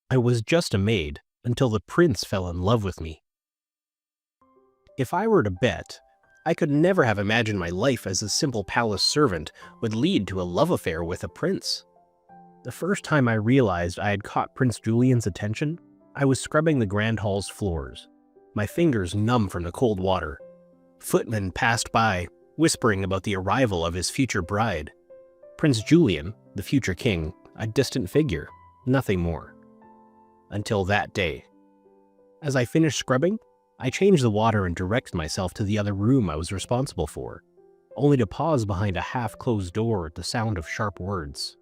I was just a maid until the prince fell in love with me. If I were to bet, I could never have imagined my life as a simple palace servant would lead to a love affair with a prince. The first time I realized I had caught Prince Julian's attention, I was scrubbing the grand hall's floors, my fingers numb from the cold water. Footmen passed by, whispering about the arrival of his future bride. Prince Julian, the future king, a distant figure, nothing more. Until that day. As I finished scrubbing, I changed the water and directed myself to the other room I was responsible for, only to pause behind a half-closed door at the sound of sharp words.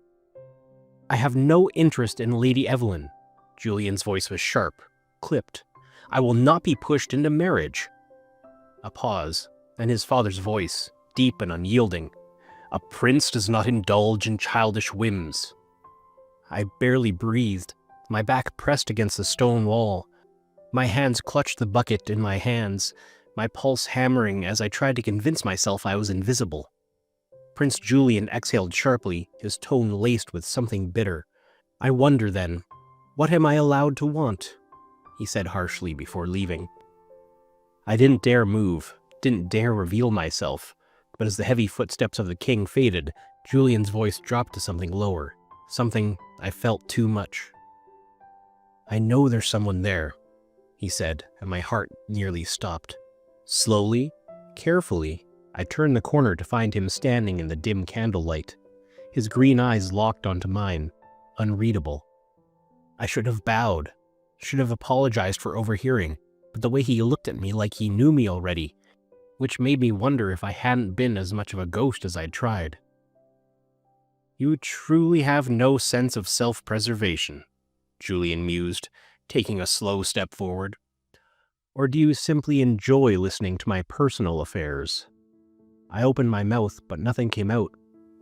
"I have no interest in Lady Evelyn." Julian's voice was sharp, clipped. "I will not be pushed into marriage." A pause, then his father's voice, deep and unyielding. "A prince does not indulge in childish whims." I barely breathed, my back pressed against the stone wall. My hands clutched the bucket in my hands, my pulse hammering as I tried to convince myself I was invisible. Prince Julian exhaled sharply, his tone laced with something bitter. "I wonder then, what am I allowed to want?" he said harshly before leaving. I didn't dare move, didn't dare reveal myself, but as the heavy footsteps of the king faded, Julian's voice dropped to something lower, something I felt too much. "I know there's someone there," he said, and my heart nearly stopped. Slowly, carefully, I turned the corner to find him standing in the dim candlelight, his green eyes locked onto mine, unreadable. I should have bowed, should have apologized for overhearing, but the way he looked at me like he knew me already, which made me wonder if I hadn't been as much of a ghost as I'd tried. "You truly have no sense of self-preservation," Julian mused, taking a slow step forward. "Or do you simply enjoy listening to my personal affairs?" I opened my mouth, but nothing came out.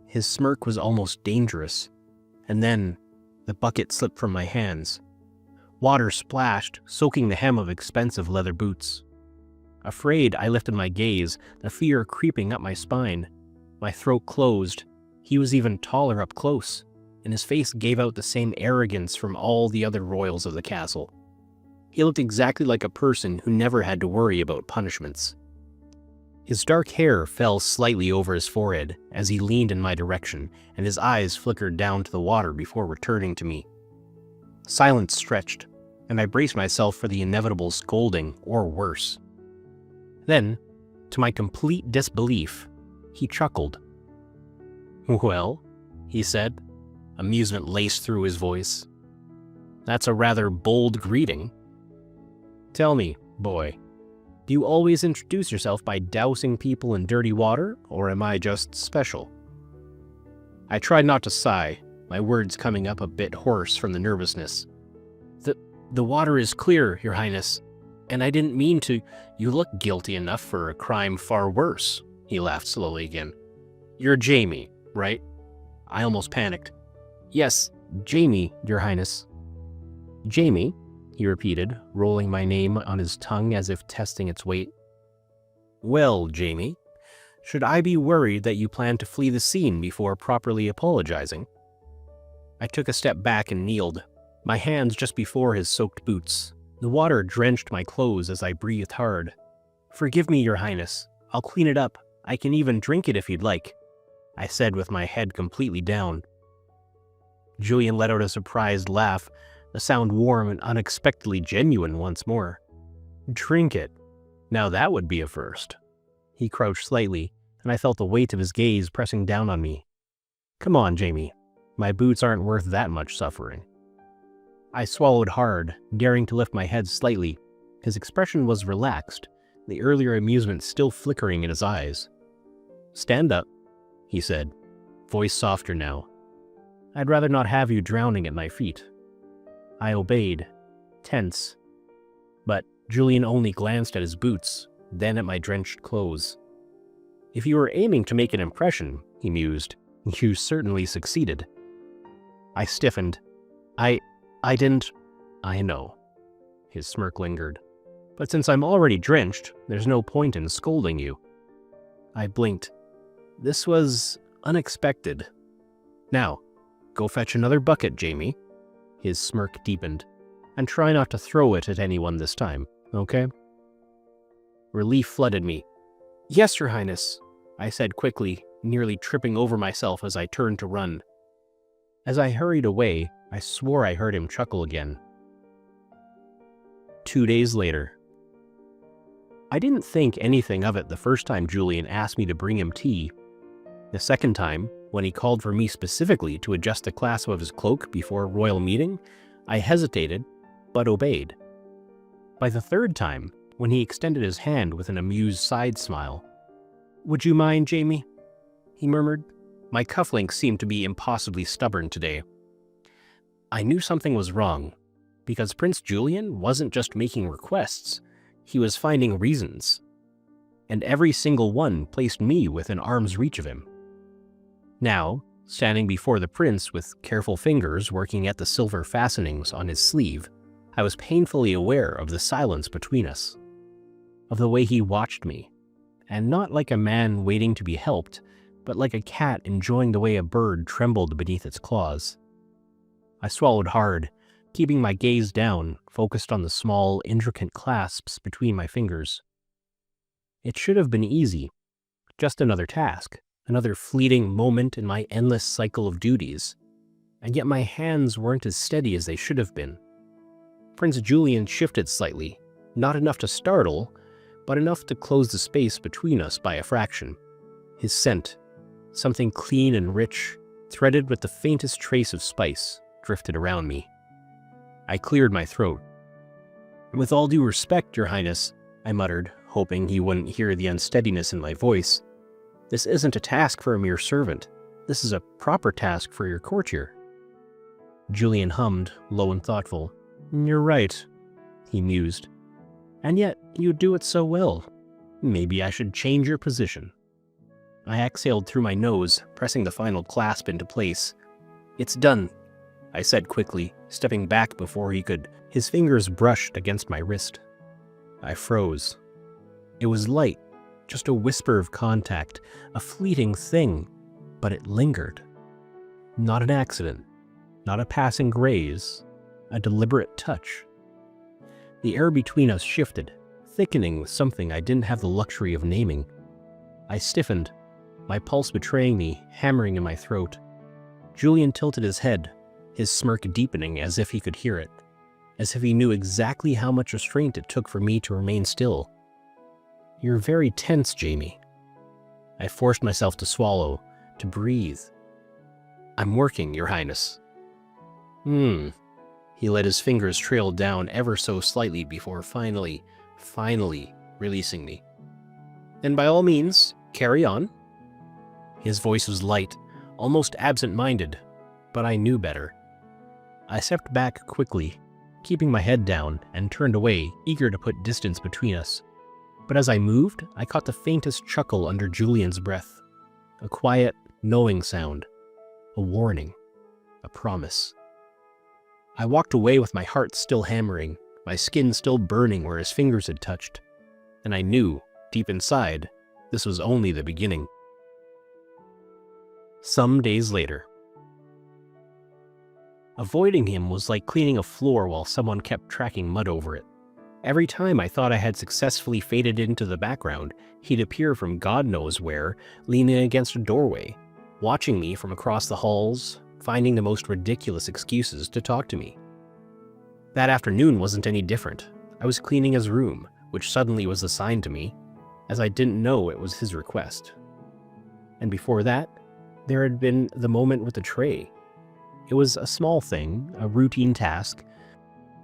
His smirk was almost dangerous. And then, the bucket slipped from my hands. Water splashed, soaking the hem of expensive leather boots. Afraid, I lifted my gaze, the fear creeping up my spine. My throat closed. He was even taller up close, and his face gave out the same arrogance from all the other royals of the castle. He looked exactly like a person who never had to worry about punishments. His dark hair fell slightly over his forehead as he leaned in my direction, and his eyes flickered down to the water before returning to me. Silence stretched, and I braced myself for the inevitable scolding or worse. Then, to my complete disbelief, he chuckled. "Well," he said, amusement laced through his voice. "That's a rather bold greeting. Tell me, boy, do you always introduce yourself by dousing people in dirty water, or am I just special?" I tried not to sigh, my words coming up a bit hoarse from the nervousness. The water is clear, Your Highness, and I didn't mean to. You look guilty enough for a crime far worse," he laughed slowly again. "You're Jamie, right?" I almost panicked. "Yes, Jamie, Your Highness." "Jamie?" he repeated, rolling my name on his tongue as if testing its weight. "Well, Jamie, should I be worried that you plan to flee the scene before properly apologizing?" I took a step back and kneeled, my hands just before his soaked boots. The water drenched my clothes as I breathed hard. "Forgive me, Your Highness. I'll clean it up. I can even drink it if you'd like," I said with my head completely down. Julian let out a surprised laugh, the sound warm and unexpectedly genuine once more. "Drink it? Now that would be a first." He crouched slightly, and I felt the weight of his gaze pressing down on me. "Come on, Jamie. My boots aren't worth that much suffering." I swallowed hard, daring to lift my head slightly. His expression was relaxed, the earlier amusement still flickering in his eyes. "Stand up," he said, voice softer now. "I'd rather not have you drowning at my feet." I obeyed, tense. But Julian only glanced at his boots, then at my drenched clothes. "If you were aiming to make an impression," he mused, "you certainly succeeded." I stiffened. I didn't. "I know." His smirk lingered. "But since I'm already drenched, there's no point in scolding you." I blinked. This was unexpected. "Now, go fetch another bucket, Jamie." His smirk deepened. And try not to throw it at anyone this time, okay? Relief flooded me. Yes, Your Highness, I said quickly, nearly tripping over myself as I turned to run. As I hurried away, I swore I heard him chuckle again. 2 days later. I didn't think anything of it the first time Julian asked me to bring him tea. The second time, when he called for me specifically to adjust the clasp of his cloak before a royal meeting, I hesitated, but obeyed. By the third time, when he extended his hand with an amused side smile, "Would you mind, Jamie?" he murmured. My cufflinks seemed to be impossibly stubborn today. I knew something was wrong, because Prince Julian wasn't just making requests, he was finding reasons. And every single one placed me within arm's reach of him. Now, standing before the prince with careful fingers working at the silver fastenings on his sleeve, I was painfully aware of the silence between us, of the way he watched me, and not like a man waiting to be helped, but like a cat enjoying the way a bird trembled beneath its claws. I swallowed hard, keeping my gaze down, focused on the small, intricate clasps between my fingers. It should have been easy, just another task, another fleeting moment in my endless cycle of duties, and yet my hands weren't as steady as they should have been. Prince Julian shifted slightly, not enough to startle, but enough to close the space between us by a fraction. His scent, something clean and rich, threaded with the faintest trace of spice, drifted around me. I cleared my throat. "With all due respect, Your Highness," I muttered, hoping he wouldn't hear the unsteadiness in my voice. "This isn't a task for a mere servant. This is a proper task for your courtier." Julian hummed, low and thoughtful. "You're right," he mused. "And yet, you do it so well. Maybe I should change your position." I exhaled through my nose, pressing the final clasp into place. "It's done," I said quickly, stepping back before he could. His fingers brushed against my wrist. I froze. It was light, just a whisper of contact, a fleeting thing, but it lingered. Not an accident, not a passing graze, a deliberate touch. The air between us shifted, thickening with something I didn't have the luxury of naming. I stiffened, my pulse betraying me, hammering in my throat. Julian tilted his head, his smirk deepening as if he could hear it, as if he knew exactly how much restraint it took for me to remain still. "You're very tense, Jamie." I forced myself to swallow, to breathe. "I'm working, Your Highness." He let his fingers trail down ever so slightly before finally releasing me. "Then by all means, carry on." His voice was light, almost absent-minded, but I knew better. I stepped back quickly, keeping my head down, and turned away, eager to put distance between us. But as I moved, I caught the faintest chuckle under Julian's breath. A quiet, knowing sound. A warning. A promise. I walked away with my heart still hammering, my skin still burning where his fingers had touched. And I knew, deep inside, this was only the beginning. Some days later. Avoiding him was like cleaning a floor while someone kept tracking mud over it. Every time I thought I had successfully faded into the background, he'd appear from God knows where, leaning against a doorway, watching me from across the halls, finding the most ridiculous excuses to talk to me. That afternoon wasn't any different. I was cleaning his room, which suddenly was assigned to me, as I didn't know it was his request. And before that, there had been the moment with the tray. It was a small thing, a routine task.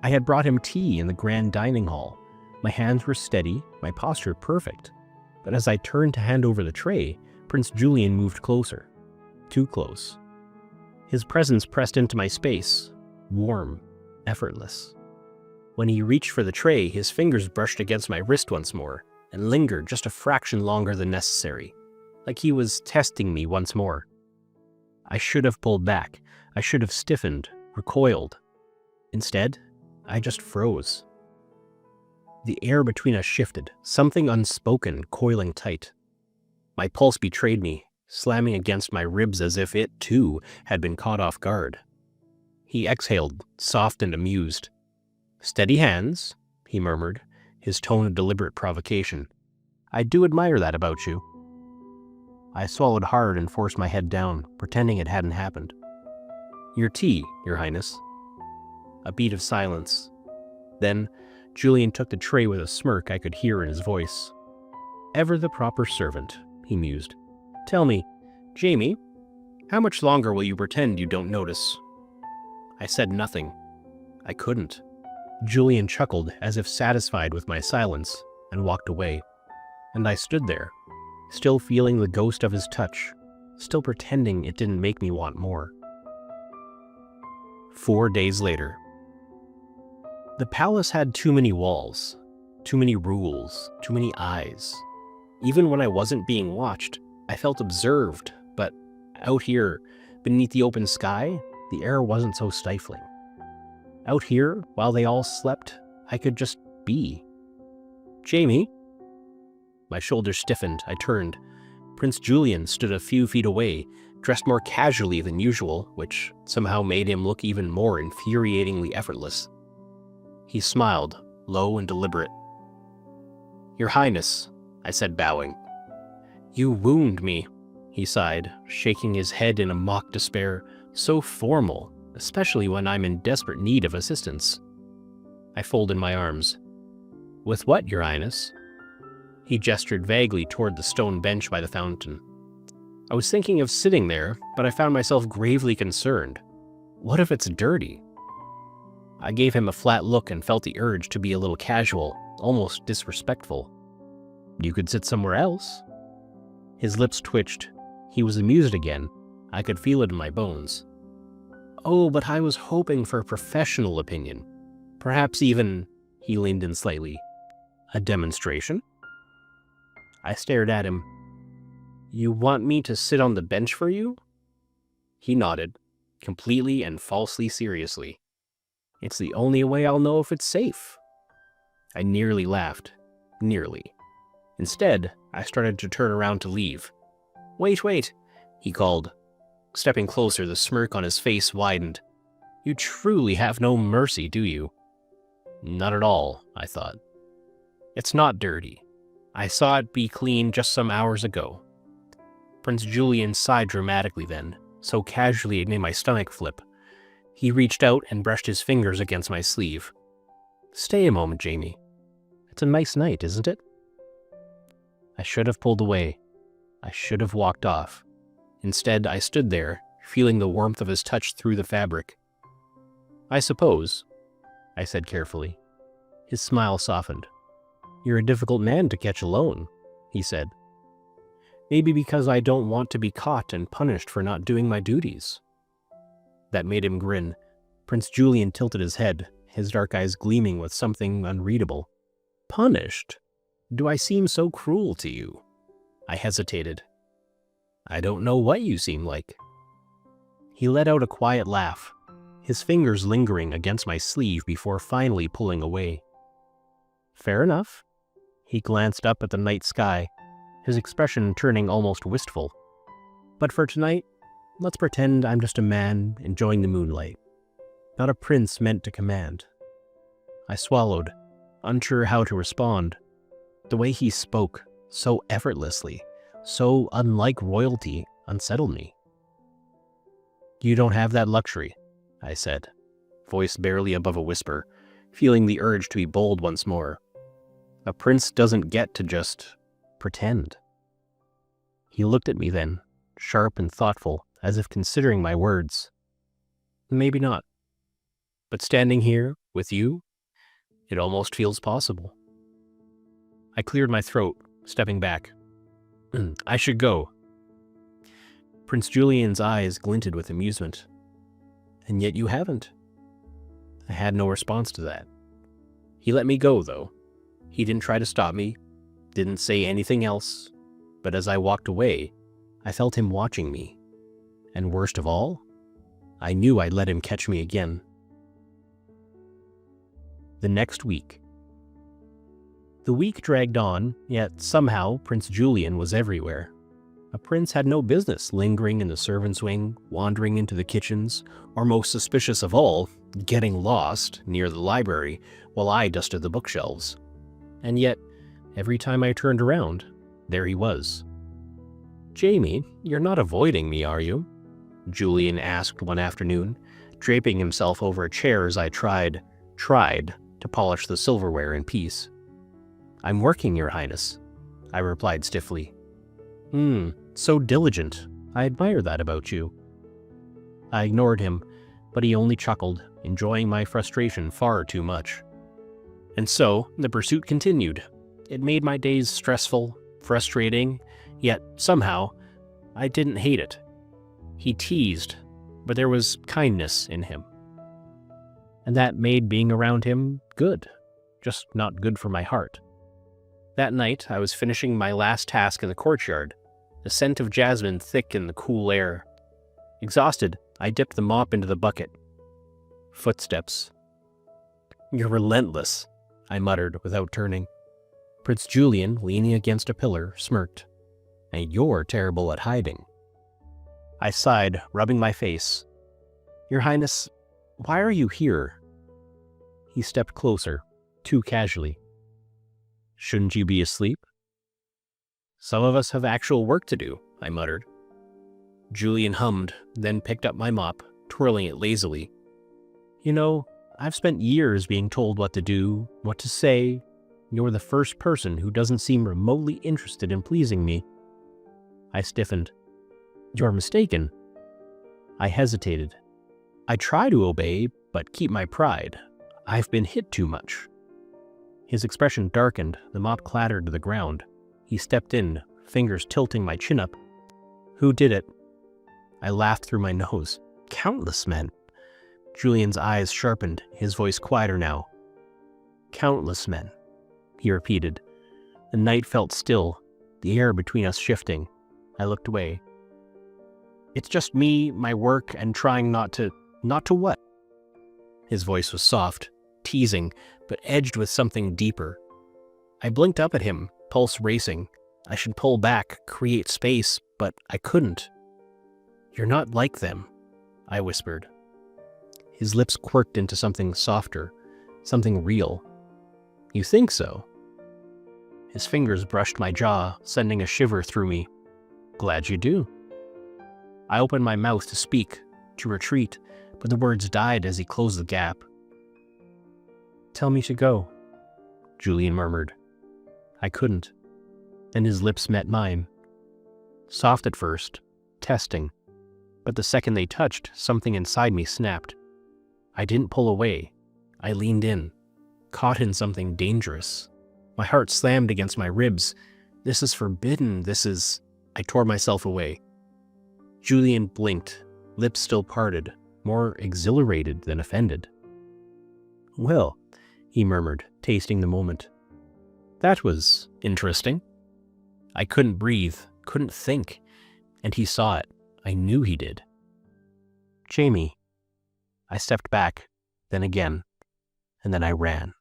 I had brought him tea in the grand dining hall. My hands were steady, my posture perfect. But as I turned to hand over the tray, Prince Julian moved closer. Too close. His presence pressed into my space, warm, effortless. When he reached for the tray, his fingers brushed against my wrist once more, and lingered just a fraction longer than necessary, like he was testing me once more. I should have pulled back. I should have stiffened, recoiled. Instead, I just froze. The air between us shifted, something unspoken coiling tight. My pulse betrayed me, slamming against my ribs as if it, too, had been caught off guard. He exhaled, soft and amused. "Steady hands," he murmured, his tone a deliberate provocation. "I do admire that about you." I swallowed hard and forced my head down, pretending it hadn't happened. "Your tea, Your Highness." A beat of silence. Then, Julian took the tray with a smirk I could hear in his voice. "Ever the proper servant," he mused. "Tell me, Jamie, how much longer will you pretend you don't notice?" I said nothing. I couldn't. Julian chuckled as if satisfied with my silence and walked away. And I stood there, still feeling the ghost of his touch, still pretending it didn't make me want more. 4 days later. The palace had too many walls, too many rules, too many eyes. Even when I wasn't being watched, I felt observed, but out here, beneath the open sky, the air wasn't so stifling. Out here, while they all slept, I could just be. "Jamie?" My shoulders stiffened. I turned. Prince Julian stood a few feet away, dressed more casually than usual, which somehow made him look even more infuriatingly effortless. He smiled, low and deliberate. "Your Highness," I said, bowing. "You wound me," he sighed, shaking his head in a mock despair, so formal, especially when I'm in desperate need of assistance. I folded my arms. "With what, Your Highness?" He gestured vaguely toward the stone bench by the fountain. I was thinking of sitting there, but I found myself gravely concerned. What if it's dirty? I gave him a flat look and felt the urge to be a little casual, almost disrespectful. "You could sit somewhere else." His lips twitched. He was amused again. I could feel it in my bones. "Oh, but I was hoping for a professional opinion. Perhaps even," he leaned in slightly, "a demonstration?" I stared at him. "You want me to sit on the bench for you?" He nodded, completely and falsely seriously. "It's the only way I'll know if it's safe." I nearly laughed. Nearly. Instead, I started to turn around to leave. Wait, he called. Stepping closer, the smirk on his face widened. "You truly have no mercy, do you?" "Not at all," I thought. "It's not dirty. I saw it be clean just some hours ago." Prince Julian sighed dramatically then, so casually it made my stomach flip. He reached out and brushed his fingers against my sleeve. "Stay a moment, Jamie. It's a nice night, isn't it?" I should have pulled away. I should have walked off. Instead, I stood there, feeling the warmth of his touch through the fabric. "I suppose," I said carefully. His smile softened. "You're a difficult man to catch alone," he said. "Maybe because I don't want to be caught and punished for not doing my duties." That made him grin. Prince Julian tilted his head, his dark eyes gleaming with something unreadable. "Punished? Do I seem so cruel to you?" I hesitated. "I don't know what you seem like." He let out a quiet laugh, his fingers lingering against my sleeve before finally pulling away. "Fair enough." He glanced up at the night sky, his expression turning almost wistful. "But for tonight, let's pretend I'm just a man enjoying the moonlight, not a prince meant to command." I swallowed, unsure how to respond. The way he spoke, so effortlessly, so unlike royalty, unsettled me. "You don't have that luxury," I said, voice barely above a whisper, feeling the urge to be bold once more. "A prince doesn't get to just pretend." He looked at me then, sharp and thoughtful, as if considering my words. "Maybe not. But standing here, with you, it almost feels possible." I cleared my throat, stepping back. "I should go." Prince Julian's eyes glinted with amusement. "And yet you haven't." I had no response to that. He let me go, though. He didn't try to stop me, didn't say anything else, but as I walked away, I felt him watching me. And worst of all, I knew I'd let him catch me again. The next week. The week dragged on, yet somehow Prince Julian was everywhere. A prince had no business lingering in the servants' wing, wandering into the kitchens, or most suspicious of all, getting lost near the library while I dusted the bookshelves. And yet, every time I turned around, there he was. "Jamie, you're not avoiding me, are you?" Julian asked one afternoon, draping himself over a chair as I tried to polish the silverware in peace. "I'm working, Your Highness," I replied stiffly. So diligent. I admire that about you." I ignored him, but he only chuckled, enjoying my frustration far too much. And so, the pursuit continued. It made my days stressful, frustrating, yet somehow, I didn't hate it. He teased, but there was kindness in him. And that made being around him good, just not good for my heart. That night, I was finishing my last task in the courtyard, the scent of jasmine thick in the cool air. Exhausted, I dipped the mop into the bucket. Footsteps. "You're relentless," I muttered without turning. Prince Julian, leaning against a pillar, smirked. "And you're terrible at hiding." I sighed, rubbing my face. "Your Highness, why are you here?" He stepped closer, too casually. "Shouldn't you be asleep?" "Some of us have actual work to do," I muttered. Julian hummed, then picked up my mop, twirling it lazily. "You know, I've spent years being told what to do, what to say. You're the first person who doesn't seem remotely interested in pleasing me." I stiffened. "You're mistaken." I hesitated. "I try to obey, but keep my pride. I've been hit too much." His expression darkened, the mop clattered to the ground. He stepped in, fingers tilting my chin up. "Who did it?" I laughed through my nose. "Countless men." Julian's eyes sharpened, his voice quieter now. "Countless men," he repeated. The night felt still, the air between us shifting. I looked away. "It's just me, my work, and trying not to what?" His voice was soft, teasing, but edged with something deeper. I blinked up at him, pulse racing. I should pull back, create space, but I couldn't. "You're not like them," I whispered. His lips quirked into something softer, something real. "You think so?" His fingers brushed my jaw, sending a shiver through me. "Glad you do." I opened my mouth to speak, to retreat, but the words died as he closed the gap. "Tell me to go," Julian murmured. I couldn't, and his lips met mine. Soft at first, testing, but the second they touched, something inside me snapped. I didn't pull away. I leaned in, caught in something dangerous. My heart slammed against my ribs. "This is forbidden, this is—" I tore myself away. Julian blinked, lips still parted, more exhilarated than offended. "Well," he murmured, tasting the moment. "That was interesting." I couldn't breathe, couldn't think, and he saw it. I knew he did. "Jamie." I stepped back, then again, and then I ran.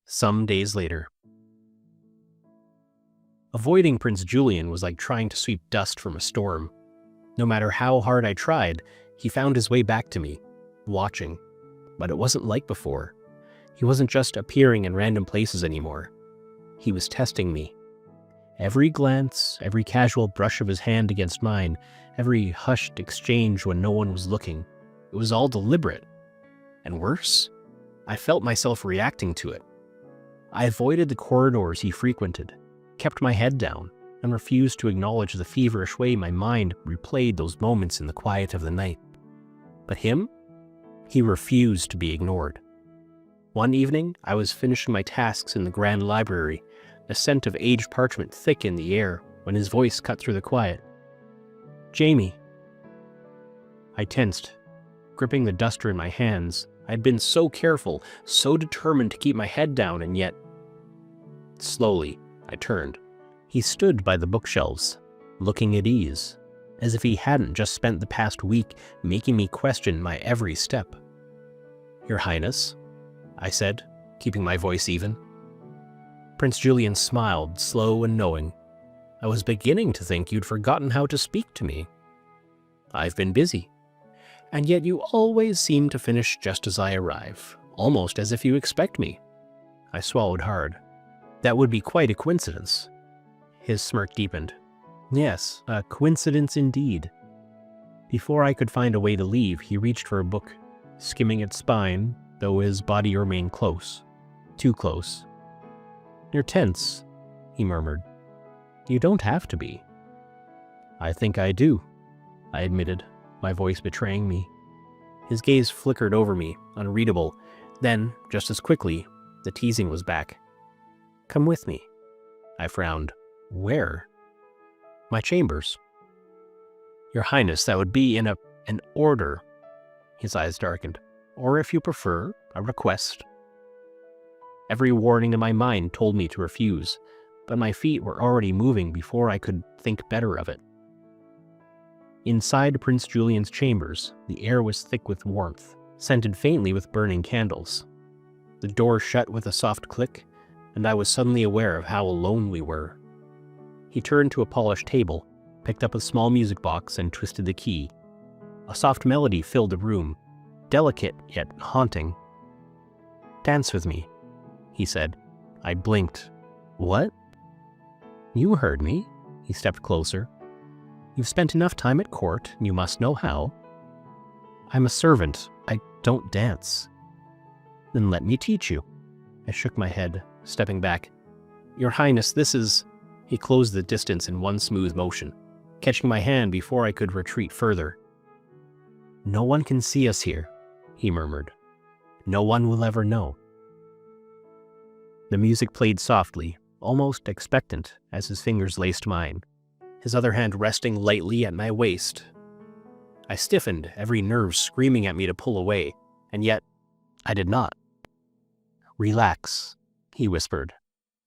Some days later. Avoiding Prince Julian was like trying to sweep dust from a storm. No matter how hard I tried, he found his way back to me, watching. But it wasn't like before. He wasn't just appearing in random places anymore. He was testing me. Every glance, every casual brush of his hand against mine, every hushed exchange when no one was looking, it was all deliberate. And worse, I felt myself reacting to it. I avoided the corridors he frequented, kept my head down, and refused to acknowledge the feverish way my mind replayed those moments in the quiet of the night. But him? He refused to be ignored. One evening, I was finishing my tasks in the grand library, a scent of aged parchment thick in the air, when his voice cut through the quiet. "Jamie." I tensed, gripping the duster in my hands. I'd been so careful, so determined to keep my head down, and yet... Slowly, I turned. He stood by the bookshelves, looking at ease, as if he hadn't just spent the past week making me question my every step. "Your Highness," I said, keeping my voice even. Prince Julian smiled, slow and knowing. I was beginning to think you'd forgotten how to speak to me. I've been busy, and yet you always seem to finish just as I arrive, almost as if you expect me." I swallowed hard. That would be quite a coincidence. His smirk deepened. Yes, a coincidence indeed. Before I could find a way to leave, he reached for a book, skimming its spine, though his body remained close. Too close. "You're tense," he murmured. "You don't have to be." "I think I do," I admitted, my voice betraying me. His gaze flickered over me, unreadable. Then, just as quickly, the teasing was back. "Come with me." I frowned. "Where?" "My chambers." "Your Highness, that would be in an order." His eyes darkened. "Or if you prefer, a request." Every warning in my mind told me to refuse, but my feet were already moving before I could think better of it. Inside Prince Julian's chambers, the air was thick with warmth, scented faintly with burning candles. The door shut with a soft click, and I was suddenly aware of how alone we were. He turned to a polished table, picked up a small music box, and twisted the key. A soft melody filled the room, delicate yet haunting. "Dance with me," he said. I blinked. "What?" "You heard me." He stepped closer. "You've spent enough time at court, and you must know how." "I'm a servant. I don't dance." "Then let me teach you." I shook my head, stepping back. "Your Highness, this is—" He closed the distance in one smooth motion, catching my hand before I could retreat further. "No one can see us here," he murmured. "No one will ever know." The music played softly, almost expectant, as his fingers laced mine, his other hand resting lightly at my waist. I stiffened, every nerve screaming at me to pull away, and yet I did not. "Relax," he whispered,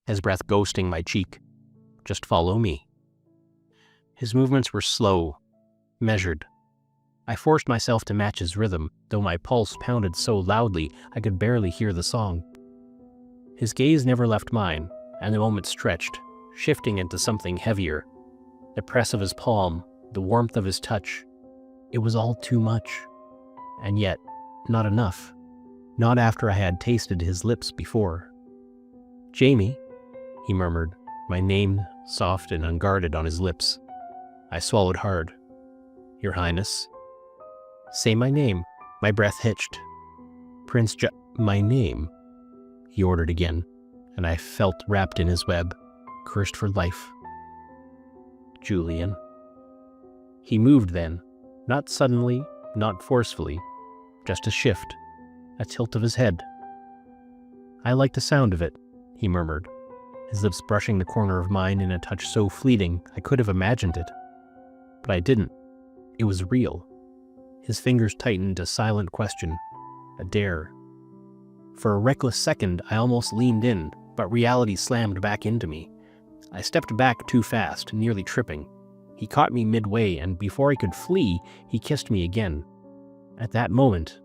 his breath ghosting my cheek. "Just follow me." His movements were slow, measured. I forced myself to match his rhythm, though my pulse pounded so loudly I could barely hear the song. His gaze never left mine, and the moment stretched, shifting into something heavier. The press of his palm, the warmth of his touch. It was all too much. And yet, not enough. Not after I had tasted his lips before. "Jamie," he murmured, my name soft and unguarded on his lips. I swallowed hard. "Your Highness." "Say my name." My breath hitched. My name," he ordered again, and I felt wrapped in his web, cursed for life. "Julian." He moved then, not suddenly, not forcefully, just a shift, a tilt of his head. "I like the sound of it," he murmured, his lips brushing the corner of mine in a touch so fleeting I could have imagined it. But I didn't. It was real. His fingers tightened a silent question, a dare. For a reckless second, I almost leaned in, but reality slammed back into me. I stepped back too fast, nearly tripping. He caught me midway, and before I could flee, he kissed me again. At that moment,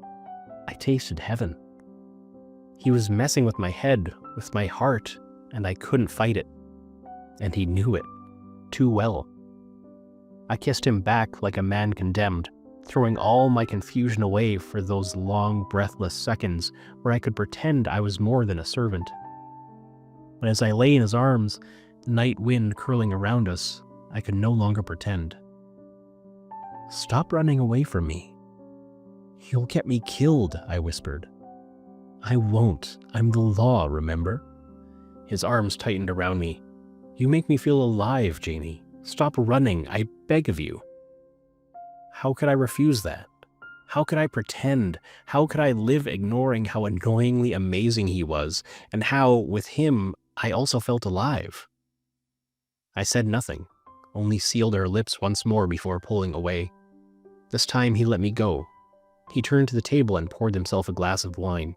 I tasted heaven. He was messing with my head, with my heart, and I couldn't fight it. And he knew it, too well. I kissed him back like a man condemned, throwing all my confusion away for those long, breathless seconds where I could pretend I was more than a servant. But as I lay in his arms, the night wind curling around us, I could no longer pretend. "Stop running away from me." "You'll get me killed," I whispered. "I won't. I'm the law, remember?" His arms tightened around me. "You make me feel alive, Jamie. Stop running, I beg of you." How could I refuse that? How could I pretend? How could I live ignoring how annoyingly amazing he was, and how, with him, I also felt alive? I said nothing, only sealed our lips once more before pulling away. This time he let me go. He turned to the table and poured himself a glass of wine.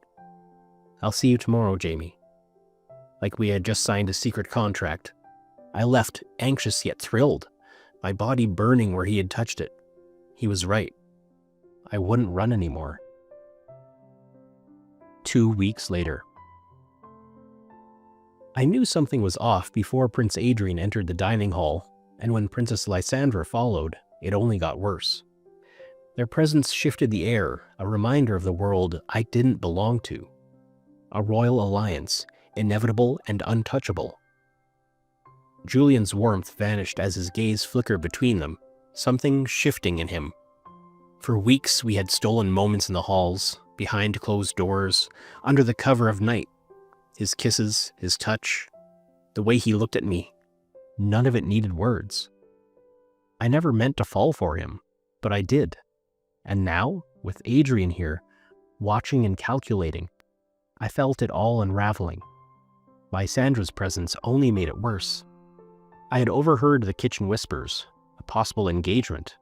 "I'll see you tomorrow, Jamie." Like we had just signed a secret contract. I left, anxious yet thrilled, my body burning where he had touched it. He was right. I wouldn't run anymore. 2 weeks later. I knew something was off before Prince Adrian entered the dining hall, and when Princess Lysandra followed, it only got worse. Their presence shifted the air, a reminder of the world I didn't belong to. A royal alliance, inevitable and untouchable. Julian's warmth vanished as his gaze flickered between them, something shifting in him. For weeks we had stolen moments in the halls, behind closed doors, under the cover of night. His kisses, his touch, the way he looked at me, none of it needed words. I never meant to fall for him, but I did. And now, with Adrian here, watching and calculating, I felt it all unraveling. Lysandra's presence only made it worse. I had overheard the kitchen whispers, a possible engagement.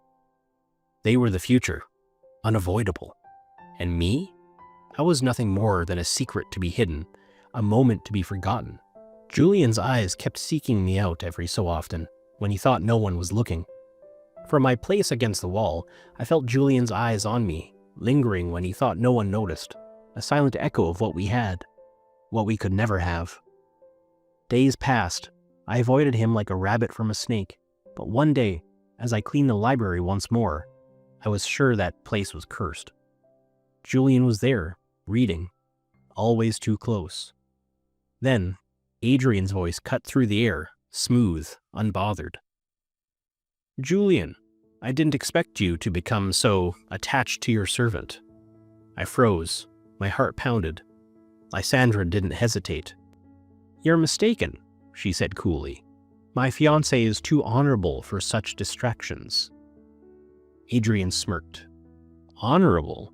They were the future, unavoidable. And me? I was nothing more than a secret to be hidden, a moment to be forgotten. Julian's eyes kept seeking me out every so often, when he thought no one was looking. From my place against the wall, I felt Julian's eyes on me, lingering when he thought no one noticed, a silent echo of what we had, what we could never have. Days passed. I avoided him like a rabbit from a snake, but one day, as I cleaned the library once more, I was sure that place was cursed. Julian was there, reading, always too close. Then, Adrian's voice cut through the air, smooth, unbothered. "Julian, I didn't expect you to become so attached to your servant." I froze, my heart pounded. Lysandra didn't hesitate. "You're mistaken," she said coolly. "My fiancé is too honorable for such distractions." Adrian smirked. "Honorable?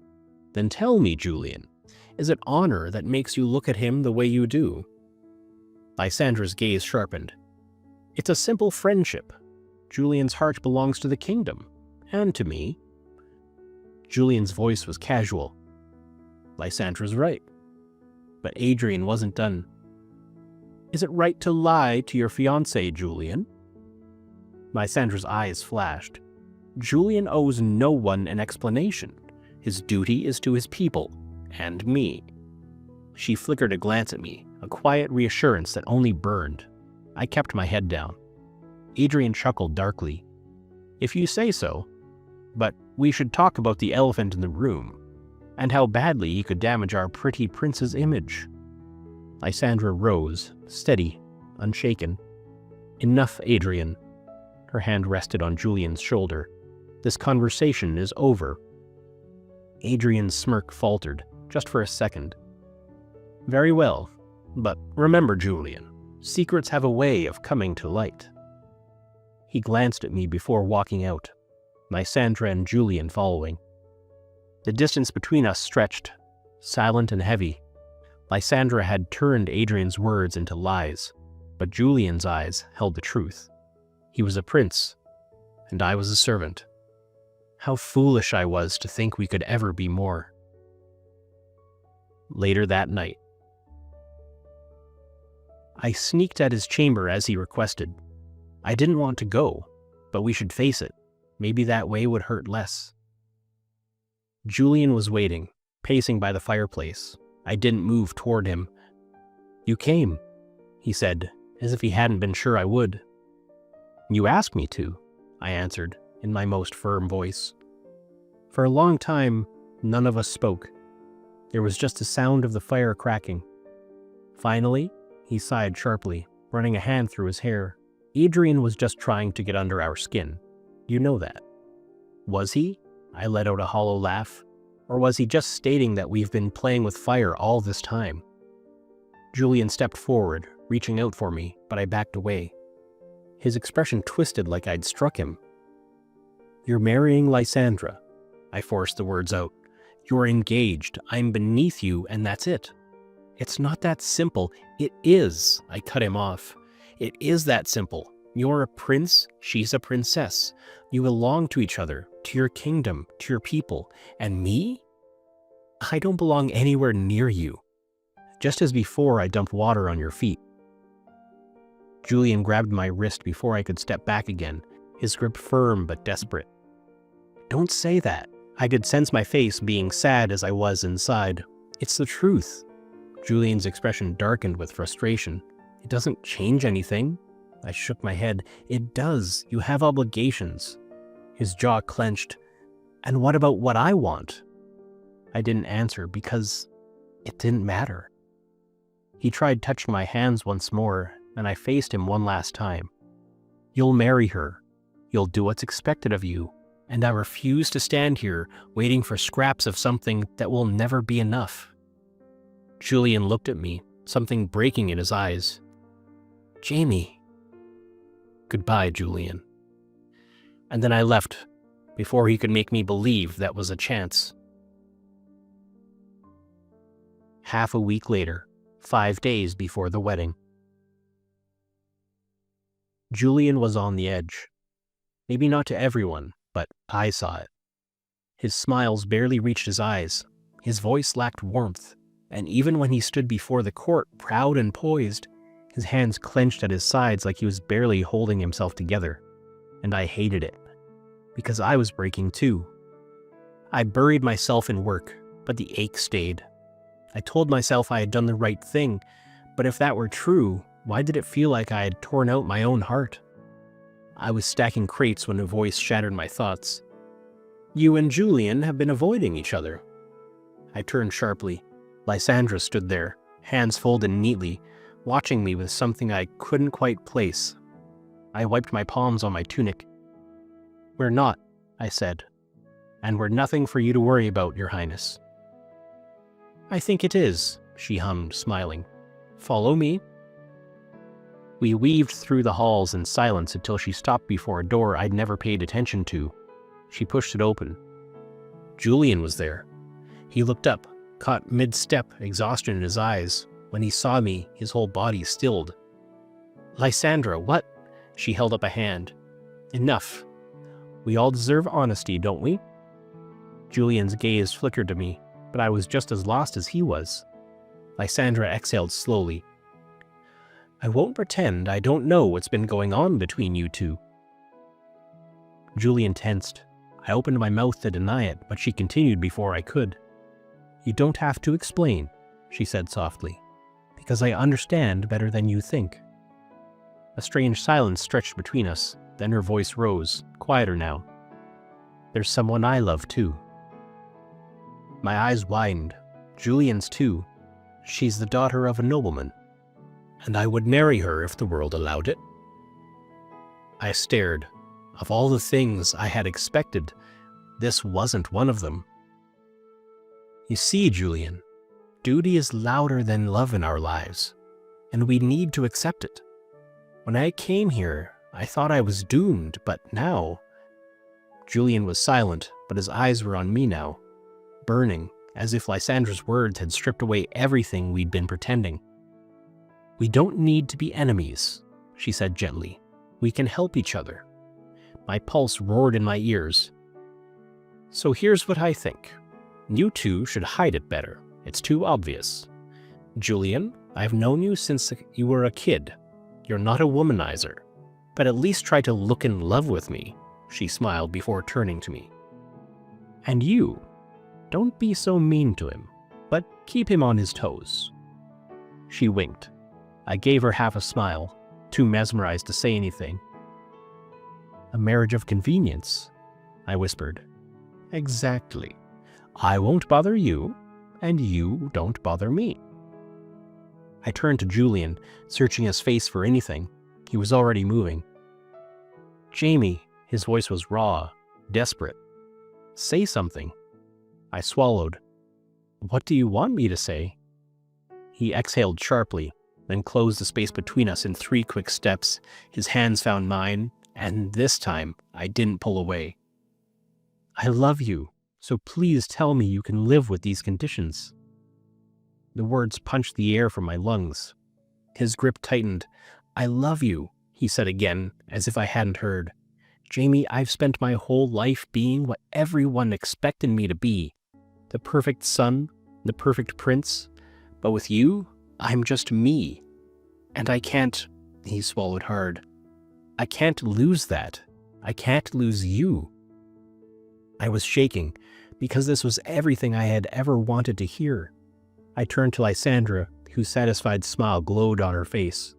Then tell me, Julian, is it honor that makes you look at him the way you do?" Lysandra's gaze sharpened. "It's a simple friendship. Julian's heart belongs to the kingdom, and to me." Julian's voice was casual. Lysandra's right. But Adrian wasn't done. "Is it right to lie to your fiancé, Julian?" Lysandra's eyes flashed. "Julian owes no one an explanation. His duty is to his people, and me." She flickered a glance at me, a quiet reassurance that only burned. I kept my head down. Adrian chuckled darkly. "If you say so. But we should talk about the elephant in the room, and how badly he could damage our pretty prince's image." Lysandra rose, steady, unshaken. "Enough, Adrian." Her hand rested on Julian's shoulder. "This conversation is over." Adrian's smirk faltered, just for a second. "Very well, but remember, Julian, secrets have a way of coming to light." He glanced at me before walking out, Lysandra and Julian following. The distance between us stretched, silent and heavy. Lysandra had turned Adrian's words into lies, but Julian's eyes held the truth. He was a prince, and I was a servant. How foolish I was to think we could ever be more. Later that night, I sneaked at his chamber as he requested. I didn't want to go, but we should face it. Maybe that way would hurt less. Julian was waiting, pacing by the fireplace. I didn't move toward him. "You came," he said, as if he hadn't been sure I would. "You asked me to," I answered, in my most firm voice. For a long time, none of us spoke. There was just the sound of the fire cracking. Finally, he sighed sharply, running a hand through his hair. Adrian was just trying to get under our skin. You know that. Was he? I let out a hollow laugh. Or was he just stating that we've been playing with fire all this time? Julian stepped forward, reaching out for me, but I backed away. His expression twisted like I'd struck him. "You're marrying Lysandra." I forced the words out. "You're engaged. I'm beneath you, and that's it." "It's not that simple." "It is," I cut him off. "It is that simple. You're a prince, she's a princess. You belong to each other, to your kingdom, to your people. And me? I don't belong anywhere near you." Just as before, I dumped water on your feet. Julian grabbed my wrist before I could step back again, his grip firm but desperate. "Don't say that." I could sense my face being sad as I was inside. "It's the truth." Julian's expression darkened with frustration. It doesn't change anything. I shook my head. It does. You have obligations. His jaw clenched. And what about what I want? I didn't answer because it didn't matter. He tried touching my hands once more, and I faced him one last time. You'll marry her. You'll do what's expected of you. And I refuse to stand here waiting for scraps of something that will never be enough. Julian looked at me, something breaking in his eyes. Jamie. Goodbye, Julian. And then I left, before he could make me believe that was a chance. Half a week later, 5 days before the wedding. Julian was on the edge. Maybe not to everyone, but I saw it. His smiles barely reached his eyes. His voice lacked warmth, and even when he stood before the court, proud and poised, his hands clenched at his sides like he was barely holding himself together. And I hated it, because I was breaking too. I buried myself in work, but the ache stayed. I told myself I had done the right thing, but if that were true, why did it feel like I had torn out my own heart? I was stacking crates when a voice shattered my thoughts. You and Julian have been avoiding each other. I turned sharply. Lysandra stood there, hands folded neatly, watching me with something I couldn't quite place. I wiped my palms on my tunic. We're not, I said, and we're nothing for you to worry about, Your Highness. I think it is, she hummed, smiling. Follow me. We weaved through the halls in silence until she stopped before a door I'd never paid attention to. She pushed it open. Julian was there. He looked up, caught mid-step, exhaustion in his eyes. When he saw me, his whole body stilled. Lysandra, what? She held up a hand. Enough. We all deserve honesty, don't we? Julian's gaze flickered to me, but I was just as lost as he was. Lysandra exhaled slowly. I won't pretend I don't know what's been going on between you two. Julian tensed. I opened my mouth to deny it, but she continued before I could. You don't have to explain, she said softly, because I understand better than you think. A strange silence stretched between us, then her voice rose, quieter now. There's someone I love too. My eyes widened. Julian's too. She's the daughter of a nobleman, and I would marry her if the world allowed it. I stared. Of all the things I had expected, this wasn't one of them. You see, Julian, duty is louder than love in our lives, and we need to accept it. When I came here, I thought I was doomed, but now... Julian was silent, but his eyes were on me now, burning, as if Lysandra's words had stripped away everything we'd been pretending. We don't need to be enemies, she said gently. We can help each other. My pulse roared in my ears. So here's what I think. You two should hide it better. It's too obvious. Julian, I've known you since you were a kid. You're not a womanizer. But at least try to look in love with me, she smiled before turning to me. And you, don't be so mean to him, but keep him on his toes. She winked. I gave her half a smile, too mesmerized to say anything. A marriage of convenience, I whispered. Exactly. I won't bother you, and you don't bother me. I turned to Julian, searching his face for anything. He was already moving. Jamie, his voice was raw, desperate. Say something. I swallowed. What do you want me to say? He exhaled sharply, then closed the space between us in 3 quick steps. His hands found mine, and this time I didn't pull away. I love you, so please tell me you can live with these conditions. The words punched the air from my lungs. His grip tightened. I love you, he said again, as if I hadn't heard. Jamie, I've spent my whole life being what everyone expected me to be. The perfect son, the perfect prince. But with you, I'm just me. And I can't, he swallowed hard. I can't lose that. I can't lose you. I was shaking, because this was everything I had ever wanted to hear. I turned to Lysandra, whose satisfied smile glowed on her face.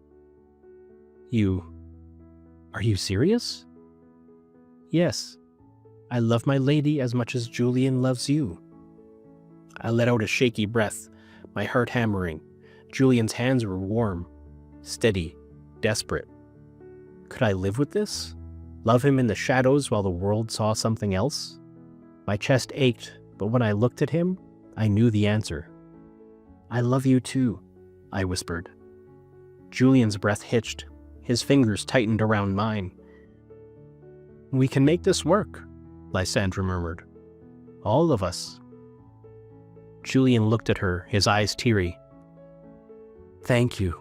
Are you serious? Yes. I love my lady as much as Julian loves you. I let out a shaky breath, my heart hammering. Julian's hands were warm, steady, desperate. Could I live with this? Love him in the shadows while the world saw something else? My chest ached, but when I looked at him, I knew the answer. I love you too, I whispered. Julian's breath hitched. His fingers tightened around mine. We can make this work, Lysandra murmured. All of us. Julian looked at her, his eyes teary. Thank you,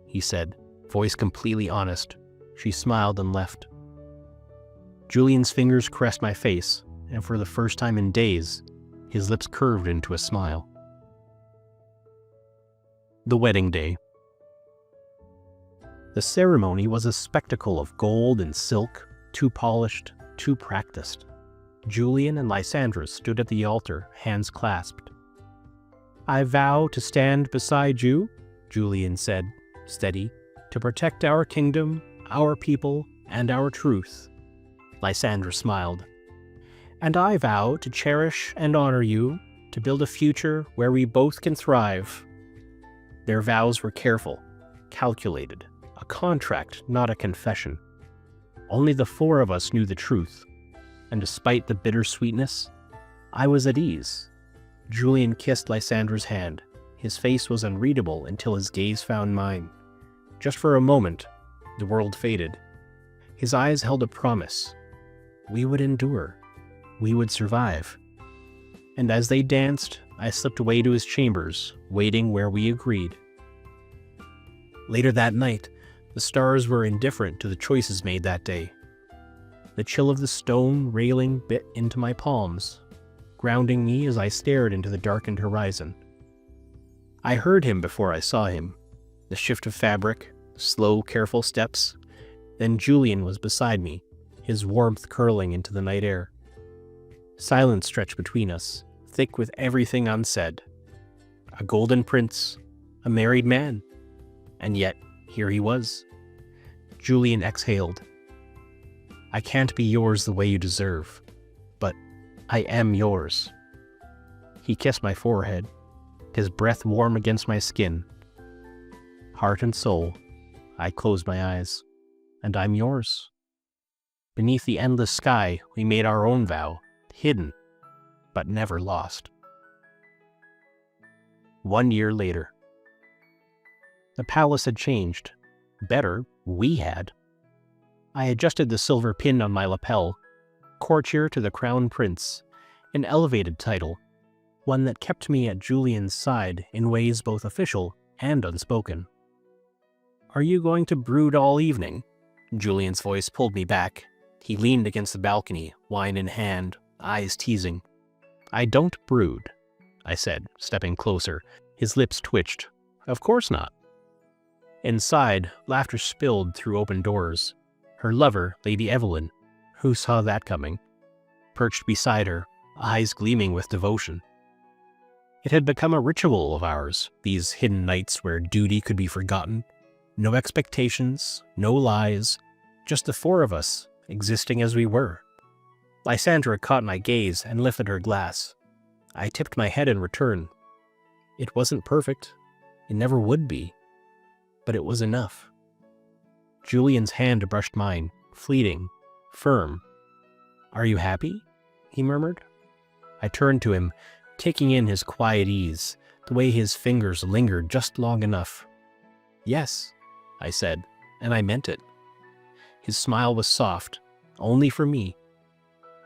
he said, voice completely honest. She smiled and left. Julian's fingers caressed my face, and for the first time in days, his lips curved into a smile. The wedding day. The ceremony was a spectacle of gold and silk, too polished, too practiced. Julian and Lysandra stood at the altar, hands clasped. I vow to stand beside you, Julian said, steady, to protect our kingdom, our people, and our truth. Lysandra smiled. And I vow to cherish and honor you, to build a future where we both can thrive. Their vows were careful, calculated, a contract, not a confession. Only the four of us knew the truth, and despite the bittersweetness, I was at ease. Julian kissed Lysandra's hand. His face was unreadable until his gaze found mine. Just for a moment, the world faded. His eyes held a promise. We would endure. We would survive. And as they danced, I slipped away to his chambers, waiting where we agreed. Later that night, the stars were indifferent to the choices made that day. The chill of the stone railing bit into my palms, grounding me as I stared into the darkened horizon. I heard him before I saw him, the shift of fabric, the slow, careful steps. Then Julian was beside me, his warmth curling into the night air. Silence stretched between us, thick with everything unsaid. A golden prince, a married man, and yet here he was. Julian exhaled. I can't be yours the way you deserve, but I am yours. He kissed my forehead, his breath warm against my skin. Heart and soul, I closed my eyes, and I'm yours. Beneath the endless sky, we made our own vow, hidden, but never lost. 1 year later. The palace had changed. Better, we had. I adjusted the silver pin on my lapel, courtier to the crown prince, an elevated title, one that kept me at Julian's side in ways both official and unspoken. Are you going to brood all evening? Julian's voice pulled me back. He leaned against the balcony, wine in hand, eyes teasing. I don't brood, I said, stepping closer. His lips twitched. Of course not. Inside, laughter spilled through open doors. Her lover, Lady Evelyn, who saw that coming, perched beside her, eyes gleaming with devotion. It had become a ritual of ours, these hidden nights where duty could be forgotten. No expectations, no lies, just the four of us, existing as we were. Lysandra caught my gaze and lifted her glass. I tipped my head in return. It wasn't perfect. It never would be. But it was enough. Julian's hand brushed mine, fleeting, firm. Are you happy? He murmured. I turned to him, taking in his quiet ease, the way his fingers lingered just long enough. Yes, I said, and I meant it. His smile was soft, only for me.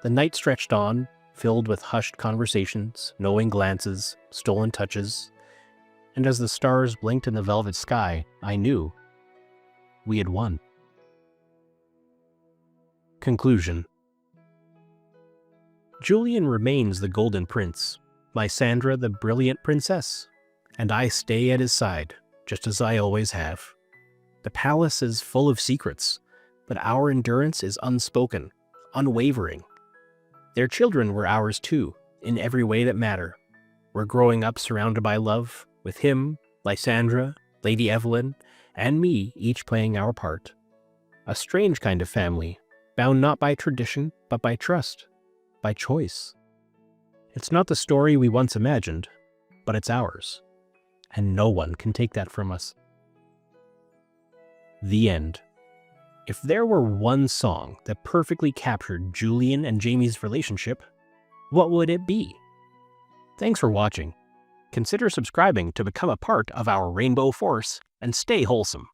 The night stretched on, filled with hushed conversations, knowing glances, stolen touches, and as the stars blinked in the velvet sky, I knew we had won. Conclusion. Julian remains the golden prince, Lysandra the brilliant princess, and I stay at his side, just as I always have. The palace is full of secrets, but our endurance is unspoken, unwavering. Their children were ours too, in every way that matter. We're growing up surrounded by love, with him, Lysandra, Lady Evelyn, and me each playing our part. A strange kind of family, bound not by tradition, but by trust, by choice. It's not the story we once imagined, but it's ours, and no one can take that from us. The end. If there were one song that perfectly captured Julian and Jamie's relationship, what would it be? Thanks for watching. Consider subscribing to become a part of our rainbow force and stay wholesome.